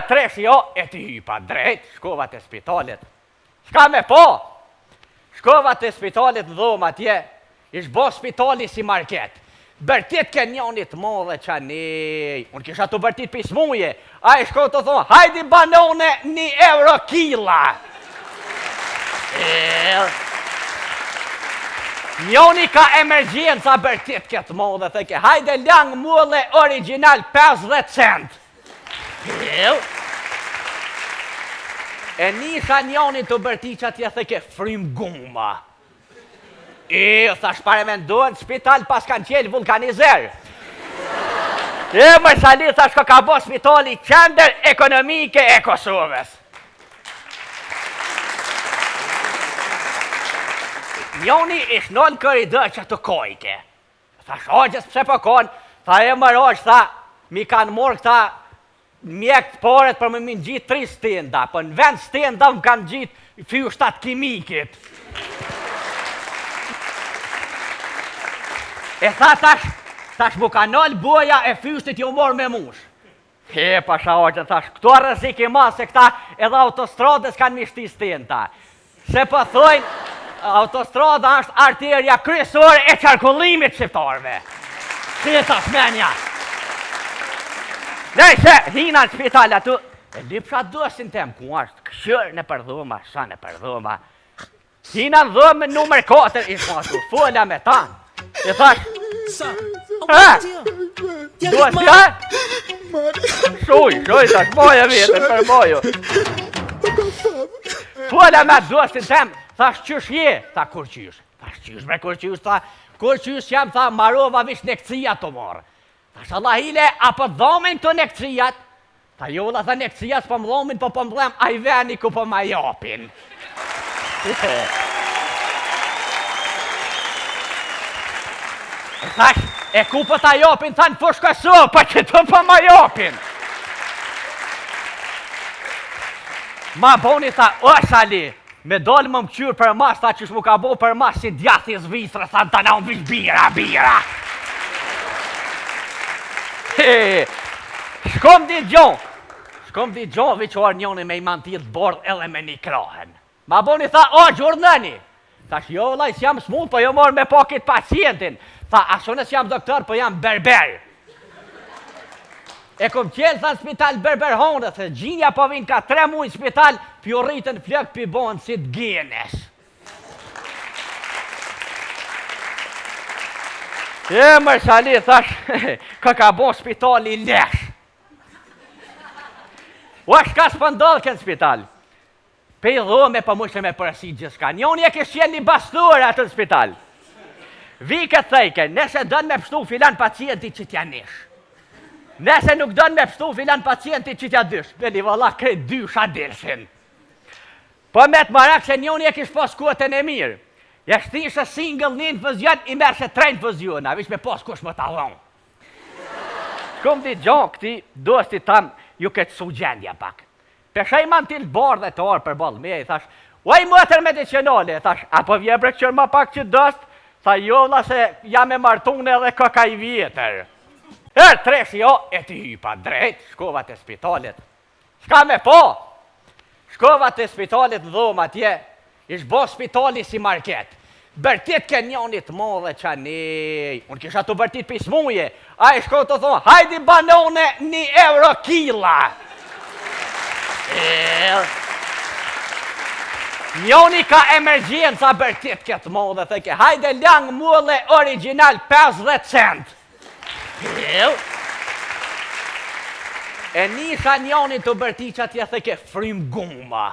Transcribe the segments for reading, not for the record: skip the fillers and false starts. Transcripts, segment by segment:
Tresh jo, e ti hypa drejt, shkova të spitalit. Shka me po? Shkova të spitalit dhoma tje, ish bo spitali si market. Bërtit ke njonit modhe qa nej, unë kisha të bërtit pismuje, a i shko të thonë, hajdi banone €1 kila. Njoni ka emergjenca bërtit këtë modhe, theke, hajde lang mulle original 50 cent. E nisha njoni të bërtit që atje theke frim guma. Thash pare me ndonë spital pas kanë qelë vulkanizer. Më shali thash ka bo spitali qender ekonomike e Kosovës. Njoni ish non koridor që të kojke. Thash oqës pse po konë, tha e më rosh, tha, mi kanë morë këta mjekët paret për më minë gjitë 3 stenda, për në vend stenda më kanë gjitë fyushtat kimikit. E tha tash mu kanal boja e fyshtit ju morë me mush. Pasha oqën, thash, këto rëzik i ma se këta edhe autostradës kanë mishti stenda. Se po thojnë, autostrada është arterja kryesore e qarkullimit shqiptarve. Si tash menja. Nejse, hina në spital atu, e lipsha dosin tem, ku është këshër në përdhuma, sa në përdhuma. Hina në dhëmë nëmër 4, i shmatu, fola me ta. I thash, duas tja? Shuj, tash, moja vjetër për mojo. Fola me dosin tem, thash, qysh je? Tha, kur qysh? Thash, qysh bre, kur qysh? Tha, kur qysh jam, tha, marova vish nekcija të morë. Thash, Allah hile, apo dhomin të nekcijat? Tha, jo, la, tha, nekcijat s'po më dhomin, po më dhem, a i veni ku po ma japin. Thash, e ku po ta japin, tha, në fushkëso, po që të po ma japin. Ma boni, tha, o, shali, me dollë më qyrë për mas, tha, që shmu ka bo për mas si djathi zvistrë, tha, të na unë vish bira. Shkom di gjon, viqoar njoni me i mantil bord edhe me një krahen. Ma boni, tha, o, gjurnëni. Thash, jo, laj, s'jam smun, po jo morë me pakit pacientin. Tha, asone s'jam doktor, po jam berber. E kom qelë, tha, në spital berber honde, se gjinja po vinë ka 3 muaj në spital, pjo rritën flëk pi bonë si t'genes. Më shali, thash, ka bo spitali lesh. O, shka s'pëndodhë kënë spital? Pe i dhome për mushe me përësit gjithka. Njoni e kështë qenë një bastur atë në spital. Vi këtë thejke, nëse dënë me pështu filan pacienti që t'ja nish. Nëse nuk dënë me pështu filan pacienti që t'ja dysh. Beli valla krejt dysha dilshin. Po me të marak se njoni e kështë pos kuatën e mirë. Jashtë ishte single një infuzion, i merë se 3 infuziona, vish me pos kush më talon. Shkum di gjon këti, dosti tam, ju këtë sugjendja pak. Pesha i man t'il bardhe të orë për balë me, i thash, uaj mëtër medicinale, thash, apo vje bre qërë ma pak që dost, tha jo la se jam e martune edhe këka i vjetër. Tresh jo, e ti hypa drejt, shkova të spitalit. Shka me po? Shkova të spitalit dhoma tje, ish bo spitali si market. Bërtit ke njonit modhe qa nej, unë kisha të bërtit pismuje, a i shko të thonë, hajdi banone €1 kila. Njoni ka emergjenca bërtit këtë modhe, theke, hajde lang mulle original 50 cent. E nisha njoni të bërtit që atje theke frim guma.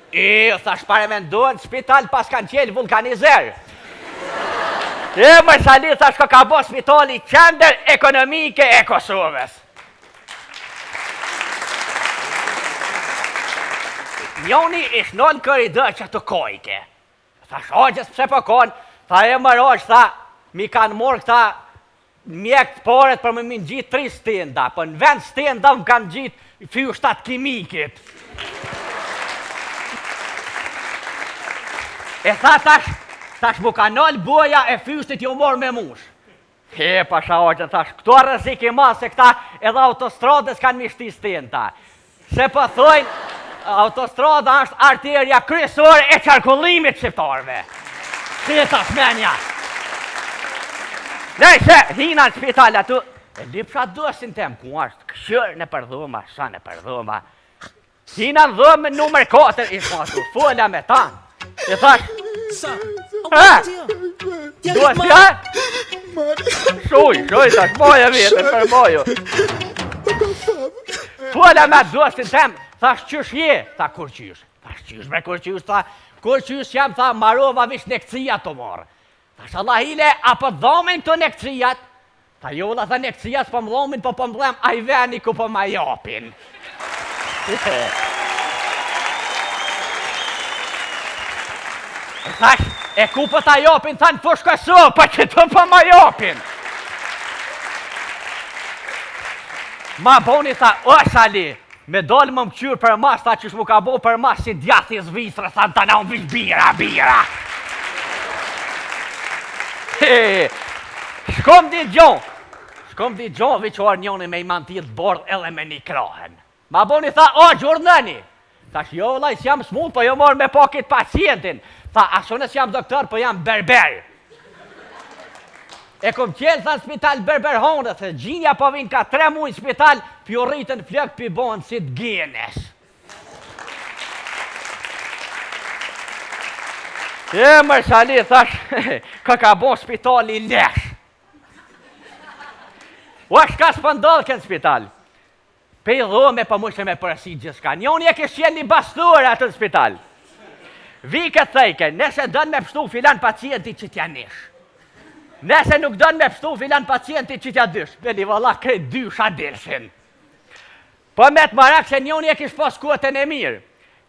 Thash pare me ndonë spital pas kanë qelë vulkanizer. Më shali, thash ka bo spitali qender ekonomike e Kosovës. Njoni ish non koridor që të kojke. Thash oqës pse po konë, tha e më rosh, tha, mi kanë morë këta mjekët paret për më minë gjitë 3 stenda, për në vend stenda më kanë gjitë fyushtat kimikit. E tha tash mu kanal boja e fyshtit ju morë me mush. Pasha Hoxha, thash, këto rrezik i madh se këta edhe autostradës kanë mishtis tenta. Se po thojnë, autostrada është arterja kryesore e qarkullimit shqiptarëve. Si e tash menja. Nëse hina në spital atu, e lipsha dosin tem, ku është këshër në përdhuma, sa në përdhuma. Hina në dhëmë numër 4, i shmatu, fola me ta. I thash, dosi, ha? Shuj, tash moja vjetën për moju. Fola me dosin tem, thash qysh je? Tha kur qysh? Thash qysh bre kur qysh? Tha kur qysh jam, tha marova vish nekcija të morë. Thash Allah hile, apo dhomin të nekcijat? Tha jolla, tha nekcijat s'po më dhomin, po më dhem a i veni ku po ma japin. Thash, e ku po ta japin, tha në fush Kosovë, po që të po ma japin. Ma boni, tha, o Sali, me dolë më qyrë për mas, tha që shmu ka bo për mas si djathi Zvicrë, tha të na unë vish bira. Shkom di gjon, viqoar njoni me i mantil të bordh edhe me një krahen. Ma boni, tha, o gjurnëni. Thash, jo, laj, s'jam smut, po jo morë me pakit pacientin. Tha, ashone s'jam doktor, po jam berber. E kom qelë, tha, në spital berber honde, se gjinja po vinë ka 3 muaj spital, pjo rritën flëk pi bonë si t'genes. Mërë Sali, thash, ka bon spitali lesh. O, shka s'pëndodhë kënë spital. Pe i dhome pa mushe me përësi gjithka. Njoni e kështë qenë një bastur atë në spital. Vi këtë thejke, nëse dënë me pështu filan pacienti që t'ja nish. Nëse nuk dënë me pështu filan pacienti që t'ja dysh. Beli valla krejt dysha dilshin. Po me të marak se njoni e kështë pas kuatën e mirë.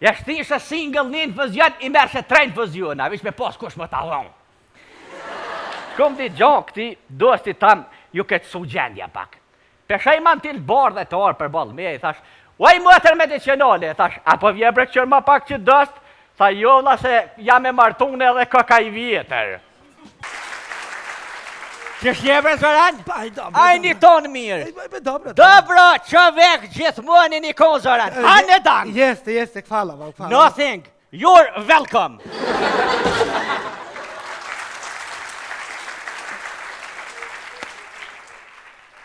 Ja shtishe single një infuzion, i mershe 3 infuziona, vish me pas kush më talon. Shkom di gjon këti, dosti tam, ju këtë su gjendja pak. Peshaj man t'il bardhe të orë për balë me, i thash, oj mëtër medicinale, thash, apo vje brekqër ma pak që dost, tha jo vla se jam e martune edhe këka i vjetër. Që shjeve Zoran? Aj një tonë mirë. Dobro, që vek gjithmoni një konë Zoran. Hanë e danë. Jeste, kfala. Nothing. You're welcome.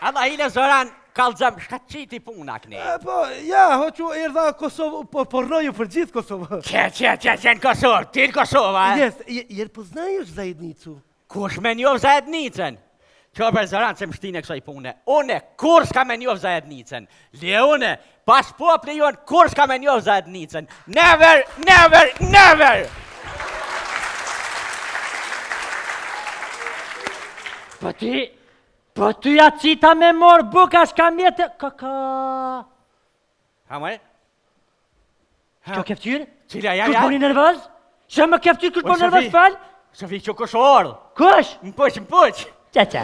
Alla hile Zoran, kalëzëm, shka qiti puna këni? Po, ja, hoqu erdha Kosovë, po rroju për gjithë Kosovë. Që në Kosovë, ti në Kosovë, a? Jer poznaj është zajednicu. Kush me njov zajednicën? Që për Zoran që më shtine kësoj pune. Une, kur s'ka me njov zajednicën? Leone, pas popli jonë, kur s'ka me njov zajednicën? Never! Po ty ja qita me morë buka shka mjetë... Kaka... Ha mëre? Kjo keftyrë? Qila, ja. Kush boni nervëz? Që më keftyrë kush boni nervëz falë? Sofi që kush orë? Kush? Më pëq. Qa.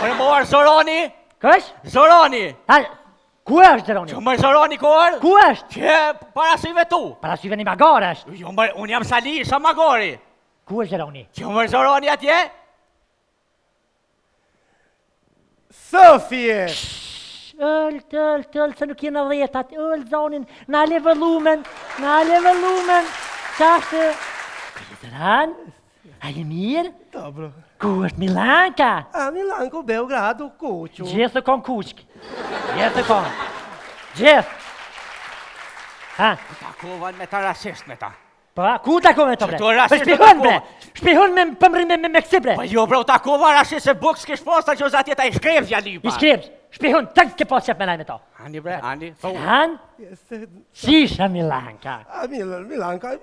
Më morë Zorani? Kush? Zorani. Ku është Zorani? Që mërë Zorani ku orë? Ku është? Që parasive tu. Parasive një magare është. Jo mërë, unë jam Sali, sa magari. Ku është Zorani? Që mërë Zorani atje? Sofie! Ëll, se nuk jena dhjetat, zonin, na le vëllumen, qashtë... Zoran, a je mirë? Dobro. Ku është Milanka? A Milanko, Beogradu, kuqu. Gjithë kon kuqk. Gjithë. Ha? Takovan me ta rasisht me ta. Pa, ku takove to bre? Që to rasisht Shpihon bre! Shpihon me kësi bre! Pa jo bre, takova rasisht se buk s'kish posta që ozat jeta i shkrevz ja lipa. I shkrevz, shpihon, tëk ke pas qep me laj me to. Andi bre, andi. Han? Qisha Milanka? A Milanka,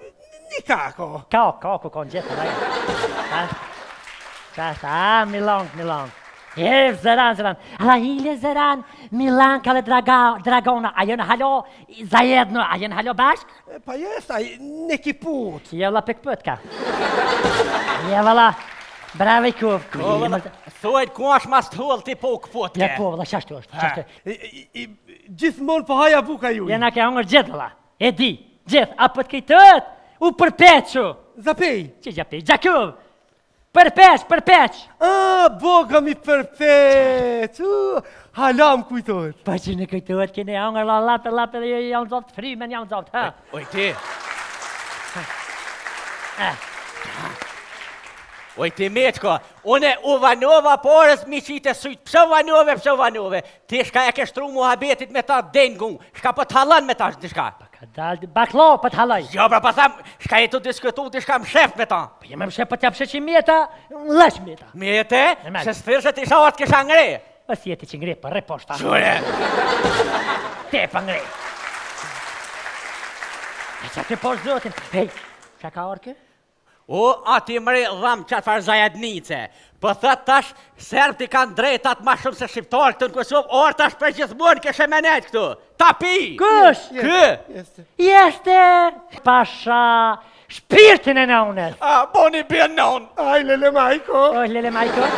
nikako. Kako kon gjithë laj. Qashtë, Milank. Zoran. Alla hile Zoran, Milanka dhe Dragona, a jenë halo zajedno, a jenë halo bashk? Pa jesaj, neki put. Jevla pekpët ka. Jevla, bravo i kuf. Thuajt ku është mas të hull ti po këput ke. Ja po, vëlla, qashtu është. Gjithmonë po haja buka ju. Jena ke hongër gjithë, vëlla. E di, gjithë, apo të kejtët, u përpequ. Zapej. Që gjapej, gjakëv. Përpeq. Boga mi përpeq. Hala më kujtohet. Pa që në kujtohet kene hangër lape dhe janë zotë frymen janë zotë, ha? Oj ti. Oj ti meqko, une u vanova porës mi qite sytë, pse vanove. Ti shka e ke shtru muhabetit me ta dengun, shka po t'hallan me ta shka. Ka dalë, baklo për t'halaj. Jo, pra pa tham, shka e tu diskutu, ti shka më shef me ta. Po jem më shep për t'jap sheqi mjeta, lesh mjeta. Mjete, Normal. se s'thirë se ti shahat kisha ngre. O si jeti që ngre për reposhta. Qure. Te për ngre. E që të poshtë zotin. Hej, që ka orë kë? O, ati mëri dham qatë farë zajadnice. Po thët tash, serb ti kanë drejtat ma shumë se shqiptarë këtu në Kosovë, orë tash për gjithmonë këshe menet këtu. Ta pi! Kush? Kë? Jeste pasha shpirtin e nëunës. A, boni bjen non. Aj, lele majko. Oh, lele majko.